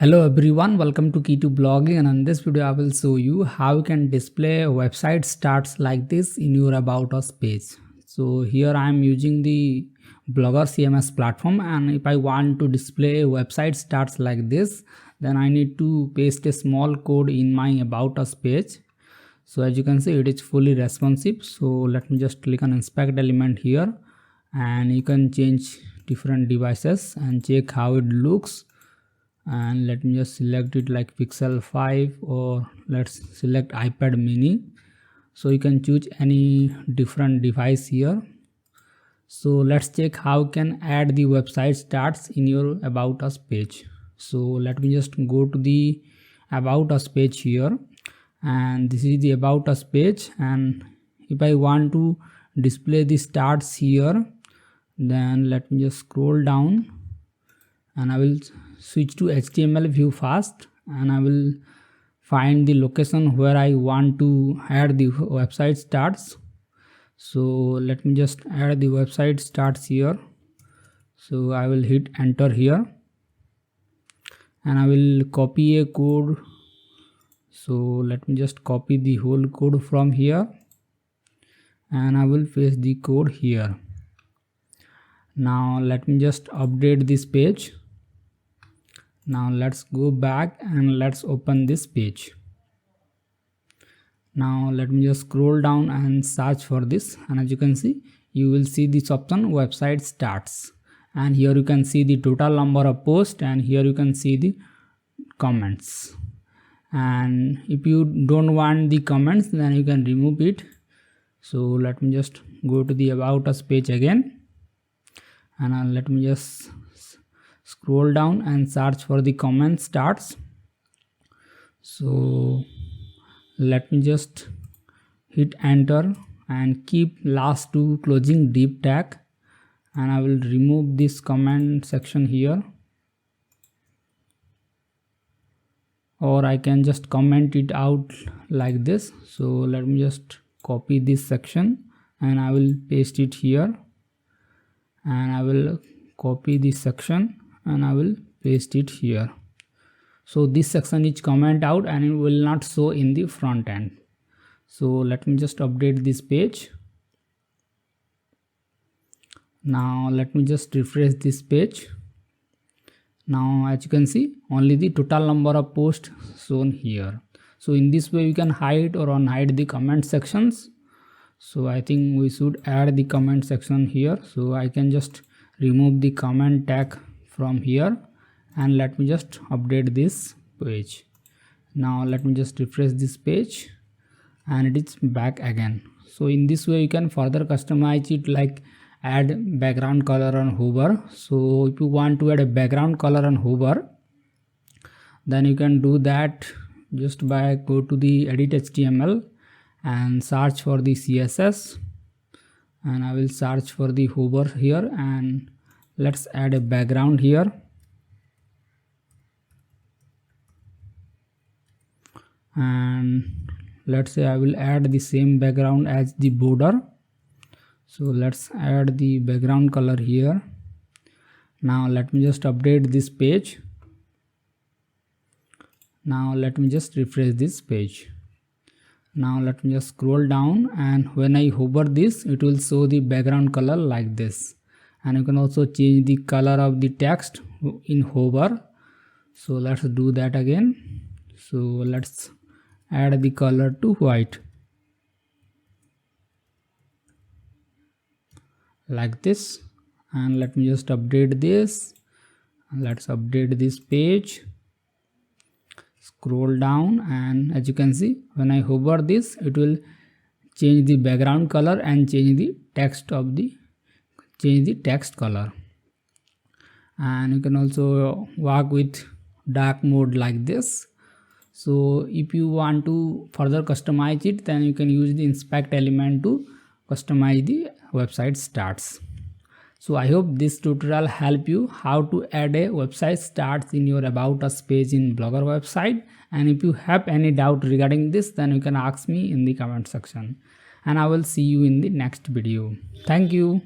Hello everyone, welcome to Key2 Blogging, and in this video I will show you how you can display website starts like this in your About Us page. So here I am using the Blogger CMS platform, and if I want to display website starts like this, then I need to paste a small code in my About Us page. So as you can see, it is fully responsive. So let me just click on inspect element here, and you can change different devices and check how it looks. And let me just select it like Pixel 5, or let's select iPad mini. So you can choose any different device here. So let's check how you can add the website starts in your About Us page. So let me just go to the About Us page here, and this is the About Us page. And if I want to display the starts here, then let me just scroll down, and I will switch to HTML view fast, and I will find the location where I want to add the website starts. So let me just add the website starts here. So I will hit enter here, and I will copy a code. So let me just copy the whole code from here, and I will paste the code here. Now let me just update this page. Now let's go back and let's open this page. Now let me just scroll down and search for this, and as you can see, you will see this option website starts, and here you can see the total number of posts, and here you can see the comments. And if you don't want the comments, then you can remove it. So let me just go to the About Us page again, and let me just scroll down and search for the comment starts. So let me just hit enter and keep last to closing div tag, and I will remove this comment section here, or I can just comment it out like this. So let me just copy this section, and I will paste it here, and I will copy this section and I will paste it here. So this section is comment out, and it will not show in the front end. So let me just update this page. Now let me just refresh this page. Now as you can see, only the total number of posts shown here. So in this way you can hide or unhide the comment sections. So I think we should add the comment section here. So I can just remove the comment tag from here, and let me just update this page. Now let me just refresh this page, and it is back again. So in this way you can further customize it, like add background color on hover. So if you want to add a background color on hover, then you can do that just by go to the edit HTML and search for the CSS, and I will search for the hover here, and let's add a background here. And let's say I will add the same background as the border. So let's add the background color here. Now let me just update this page. Now let me just refresh this page. Now let me just scroll down, and when I hover this, it will show the background color like this. And you can also change the color of the text in hover. So let's do that again. So let's add the color to white like this, and let me just update this, and let's update this page. Scroll down, and as you can see, when I hover this, it will change the background color and change the text color. And you can also work with dark mode like this. So if you want to further customize it, then you can use the inspect element to customize the website starts. So I hope this tutorial help you how to add a website starts in your About Us page in Blogger website. And if you have any doubt regarding this, then you can ask me in the comment section, and I will see you in the next video. Thank you.